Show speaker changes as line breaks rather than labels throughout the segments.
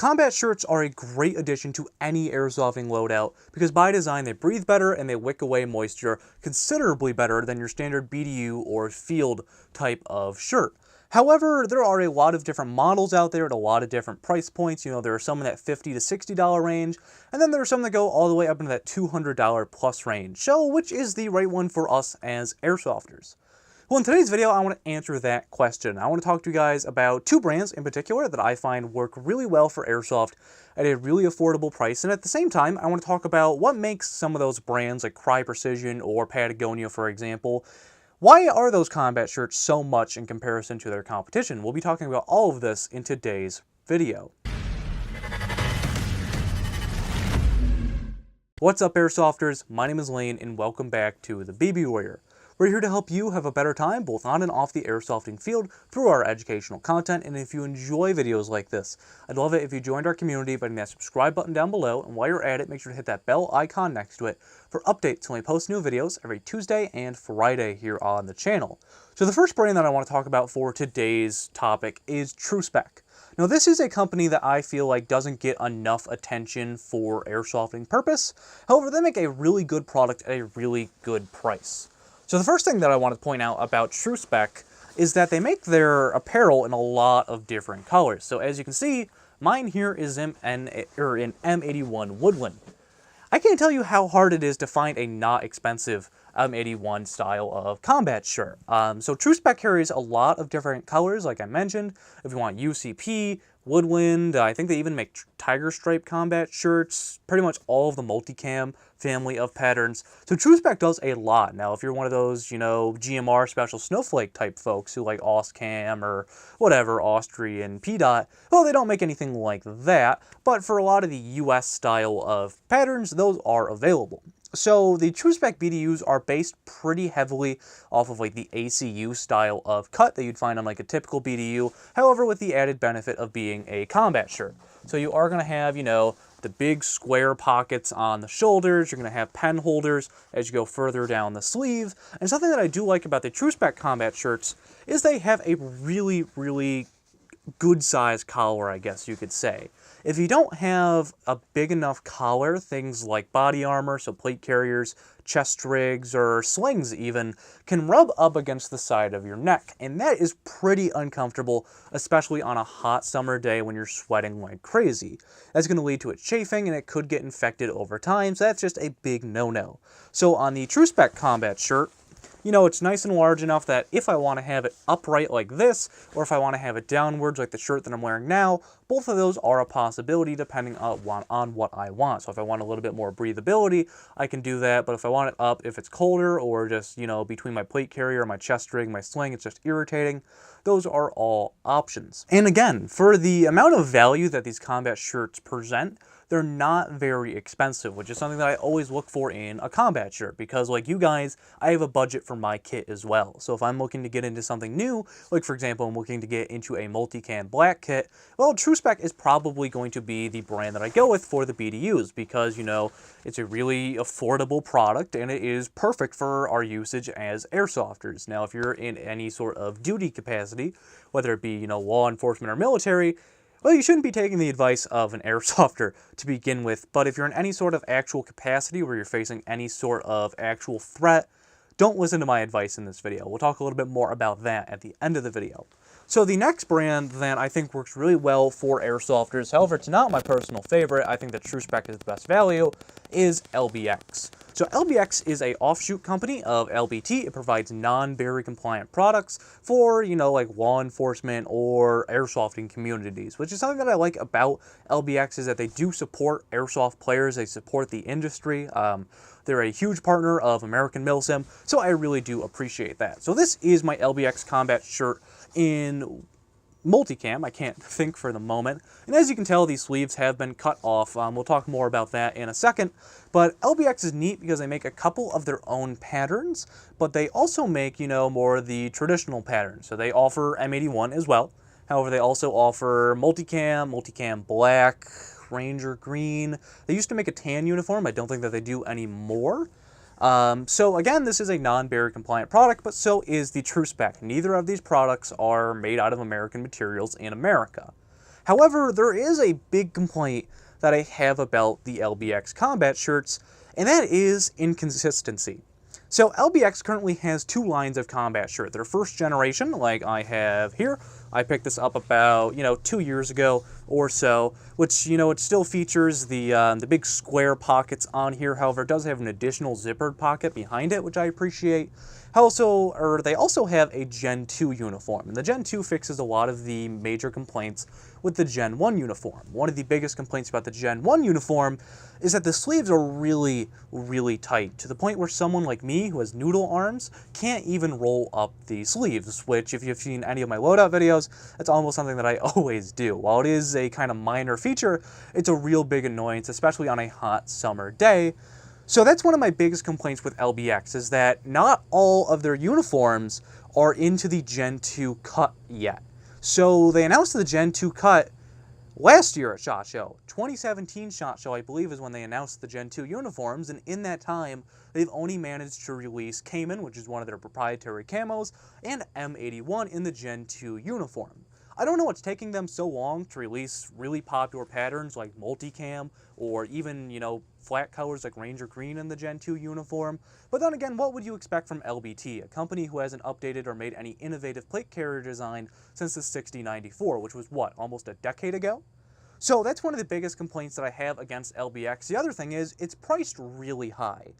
combat shirts are a great addition to any airsofting loadout because by design they breathe better and they wick away moisture considerably better than your standard BDU or field type of shirt. However, there are a lot of different models out there at a lot of different price points. You know, there are some in that $50 to $60 range, and then there are some that go all the way up into that $200 plus range. So, which is the right one for us as airsofters? Well, in today's video, I want to answer that question. I want to talk to you guys about two brands in particular that I find work really well for airsoft at a really affordable price. And at the same time, I want to talk about what makes some of those brands like Crye Precision or Patagonia, for example, why are those combat shirts so much in comparison to their competition? We'll be talking about all of this in today's video. What's up, airsofters? My name is Lane and welcome back to the BB Warrior. We're here to help you have a better time both on and off the airsofting field through our educational content, and if you enjoy videos like this, I'd love it if you joined our community by hitting that subscribe button down below, and while you're at it, make sure to hit that bell icon next to it for updates when we post new videos every Tuesday and Friday here on the channel. So the first brand that I want to talk about for today's topic is Tru-Spec. Now this is a company that I feel like doesn't get enough attention for airsofting purpose. However, they make a really good product at a really good price. So the first thing that I want to point out about Tru-Spec is that they make their apparel in a lot of different colors. So as you can see, mine here is in M81 Woodland. I can't tell you how hard it is to find a not expensive M81 style of combat shirt. So Tru-Spec carries a lot of different colors, like I mentioned. If you want UCP, Woodland, I think they even make tiger stripe combat shirts, pretty much all of the multicam family of patterns. So Tru-Spec does a lot. Now, if you're one of those, you know, GMR special snowflake type folks who like AusCam or whatever, Austrian PDOT, well, they don't make anything like that. But for a lot of the US style of patterns, those are available. So the Tru-Spec BDUs are based pretty heavily off of like the ACU style of cut that you'd find on like a typical BDU, however with the added benefit of being a combat shirt. So you are going to have, you know, the big square pockets on the shoulders, you're going to have pen holders as you go further down the sleeve, and something that I do like about the Tru-Spec combat shirts is they have a really good size collar, I guess you could say. If you don't have a big enough collar, things like body armor, so plate carriers, chest rigs, or slings even, can rub up against the side of your neck, and that is pretty uncomfortable, especially on a hot summer day when you're sweating like crazy. That's going to lead to it chafing, and it could get infected over time, so that's just a big no-no. So on the Tru-Spec combat shirt, you know, it's nice and large enough that if I want to have it upright like this, or if I want to have it downwards like the shirt that I'm wearing now, both of those are a possibility depending on what I want. So if I want a little bit more breathability, I can do that, but if I want it up, if it's colder, or just, you know, between my plate carrier, my chest rig, my sling, it's just irritating, those are all options. And again, for the amount of value that these combat shirts present, they're not very expensive, which is something that I always look for in a combat shirt, because like you guys, I have a budget for my kit as well. So if I'm looking to get into something new, like for example, I'm looking to get into a multicam black kit, well, Tru-Spec is probably going to be the brand that I go with for the BDUs, because, you know, it's a really affordable product and it is perfect for our usage as airsofters. Now, if you're in any sort of duty capacity, whether it be, you know, law enforcement or military, well, you shouldn't be taking the advice of an airsofter to begin with, but if you're in any sort of actual capacity where you're facing any sort of actual threat, don't listen to my advice in this video. We'll talk a little bit more about that at the end of the video. So the next brand that I think works really well for airsofters, however, it's not my personal favorite, I think that Tru-Spec is the best value, is LBX. So LBX is a offshoot company of LBT. It provides non-Berry compliant products for, you know, like law enforcement or airsofting communities, which is something that I like about LBX is that they do support airsoft players. They support the industry. They're a huge partner of American Milsim, so I really do appreciate that. So this is my LBX combat shirt in multicam. I can't think for the moment. And as you can tell, these sleeves have been cut off. We'll talk more about that in a second. But LBX is neat because they make a couple of their own patterns, but they also make, you know, more of the traditional patterns. So they offer M81 as well. However, they also offer multicam black, Ranger green. They used to make a tan uniform. I don't think that they do anymore. So again, this is a non-Berry compliant product, but so is the Tru-Spec. Neither of these products are made out of American materials in America. However, there is a big complaint that I have about the LBX combat shirts, and that is inconsistency. So LBX currently has two lines of combat shirt. Their first generation, like I have here, I picked this up about, 2 years ago or so, which, it still features the big square pockets on here. However, it does have an additional zippered pocket behind it, which I appreciate. They also have a Gen 2 uniform, and the Gen 2 fixes a lot of the major complaints with the Gen 1 uniform. One of the biggest complaints about the Gen 1 uniform is that the sleeves are really, really tight, to the point where someone like me, who has noodle arms, can't even roll up the sleeves, which if you've seen any of my loadout videos, that's almost something that I always do. While it is a kind of minor feature, it's a real big annoyance, especially on a hot summer day. So that's one of my biggest complaints with LBX, is that not all of their uniforms are into the Gen 2 cut yet. So they announced the Gen 2 cut last year at SHOT Show. 2017 SHOT Show, I believe, is when they announced the Gen 2 uniforms, and in that time, they've only managed to release Cayman, which is one of their proprietary camos, and M81 in the Gen 2 uniform. I don't know what's taking them so long to release really popular patterns like multicam, or even, flat colors like Ranger Green in the Gen 2 uniform. But then again, what would you expect from LBT, a company who hasn't updated or made any innovative plate carrier design since the 6094, which was what, almost a decade ago? So that's one of the biggest complaints that I have against LBX. The other thing is, it's priced really high.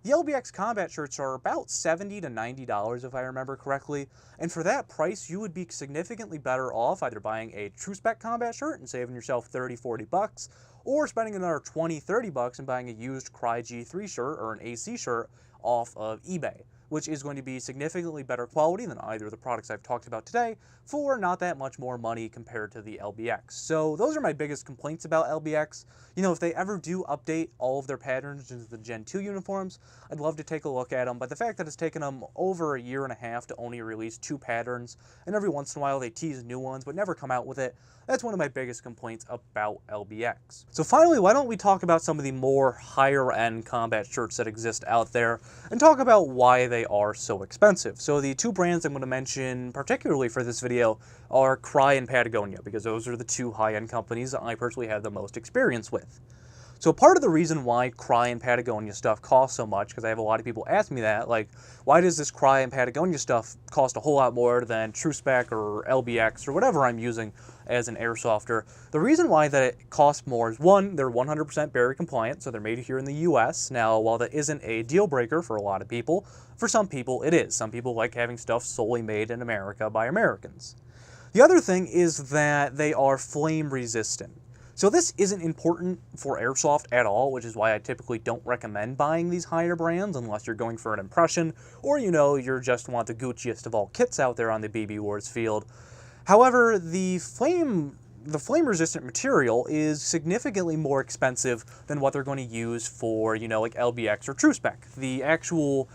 The LBX combat shirts are about $70 to $90 if I remember correctly, and for that price you would be significantly better off either buying a Tru-Spec combat shirt and saving yourself $30–40, or spending another $20–30 and buying a used Crye G3 shirt or an AC shirt off of eBay, which is going to be significantly better quality than either of the products I've talked about today for not that much more money compared to the LBX. So those are my biggest complaints about LBX. If they ever do update all of their patterns into the Gen 2 uniforms, I'd love to take a look at them, but the fact that it's taken them over a year and a half to only release 2 patterns, and every once in a while they tease new ones but never come out with it, that's one of my biggest complaints about LBX. So finally, why don't we talk about some of the more higher-end combat shirts that exist out there, and talk about why they are so expensive. So the 2 brands I'm going to mention particularly for this video are Crye and Patagonia, because those are the 2 high-end companies that I personally have the most experience with. So part of the reason why Crye and Patagonia stuff costs so much, because I have a lot of people ask me that, like, why does this Crye and Patagonia stuff cost a whole lot more than Tru-Spec or LBX or whatever I'm using as an airsofter? The reason why that it costs more is, one, they're 100% Berry compliant, so they're made here in the US. Now, while that isn't a deal breaker for a lot of people, for some people it is. Some people like having stuff solely made in America by Americans. The other thing is that they are flame resistant. So this isn't important for airsoft at all, which is why I typically don't recommend buying these higher brands unless you're going for an impression, or you just want the Gucciest of all kits out there on the BB Wars field. However, the flame resistant material is significantly more expensive than what they're going to use for, like LBX or Tru-Spec. The actual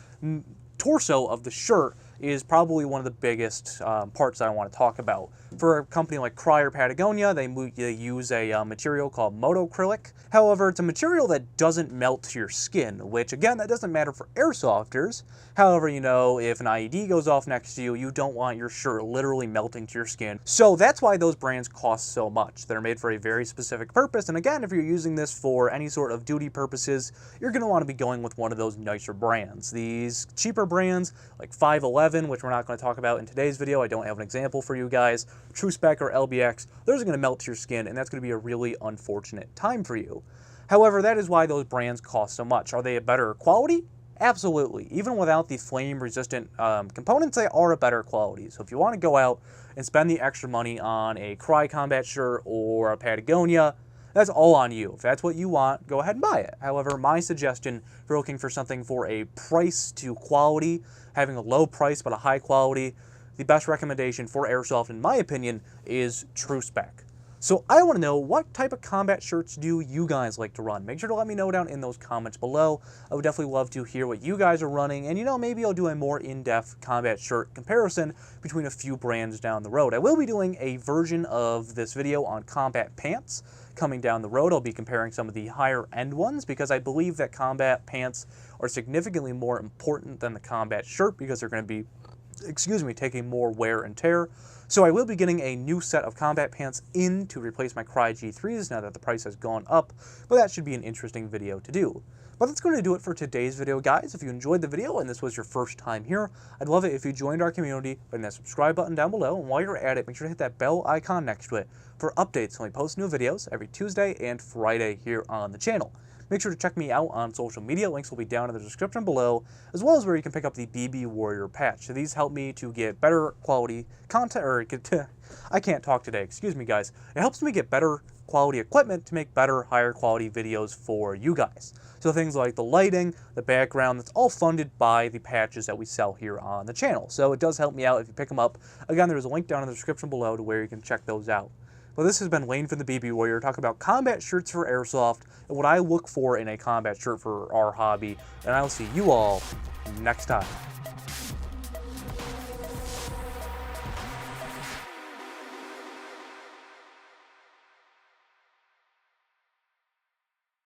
torso of the shirt is probably one of the biggest parts that I want to talk about. For a company like Crye or Patagonia, they use a material called motocrylic. However, it's a material that doesn't melt to your skin, which again, that doesn't matter for airsofters. However, if an IED goes off next to you, you don't want your shirt literally melting to your skin. So that's why those brands cost so much. They're made for a very specific purpose, and again, if you're using this for any sort of duty purposes, you're going to want to be going with one of those nicer brands. These cheaper brands, like 511, which we're not going to talk about in today's video, I don't have an example for you guys, Tru-Spec or LBX, those are going to melt to your skin, and that's going to be a really unfortunate time for you. However, that is why those brands cost so much. Are they a better quality? Absolutely. Even without the flame-resistant components, they are a better quality. So if you want to go out and spend the extra money on a Crye combat shirt or a Patagonia, that's all on you. If that's what you want, go ahead and buy it. However, my suggestion, if you're looking for something for a price to quality, having a low price but a high quality, the best recommendation for airsoft, in my opinion, is Tru-Spec. So I want to know, what type of combat shirts do you guys like to run? Make sure to let me know down in those comments below. I would definitely love to hear what you guys are running, and maybe I'll do a more in-depth combat shirt comparison between a few brands down the road. I will be doing a version of this video on combat pants coming down the road. I'll be comparing some of the higher end ones, because I believe that combat pants are significantly more important than the combat shirt, because they're going to be taking more wear and tear. So I will be getting a new set of combat pants in to replace my Crye G3s now that the price has gone up, but that should be an interesting video to do. But that's going to do it for today's video, guys. If you enjoyed the video and this was your first time here, I'd love it if you joined our community by hitting that subscribe button down below, and while you're at it, make sure to hit that bell icon next to it for updates when we post new videos every Tuesday and Friday here on the channel. Make sure to check me out on social media. Links will be down in the description below, as well as where you can pick up the BB Warrior patch. So these help me to get better quality content, I can't talk today, excuse me guys. It helps me get better quality equipment to make better, higher quality videos for you guys. So things like the lighting, the background, that's all funded by the patches that we sell here on the channel. So it does help me out if you pick them up. Again, there's a link down in the description below to where you can check those out. Well, this has been Lane from the BB Warrior talking about combat shirts for Airsoft and what I look for in a combat shirt for our hobby. And I'll see you all next time.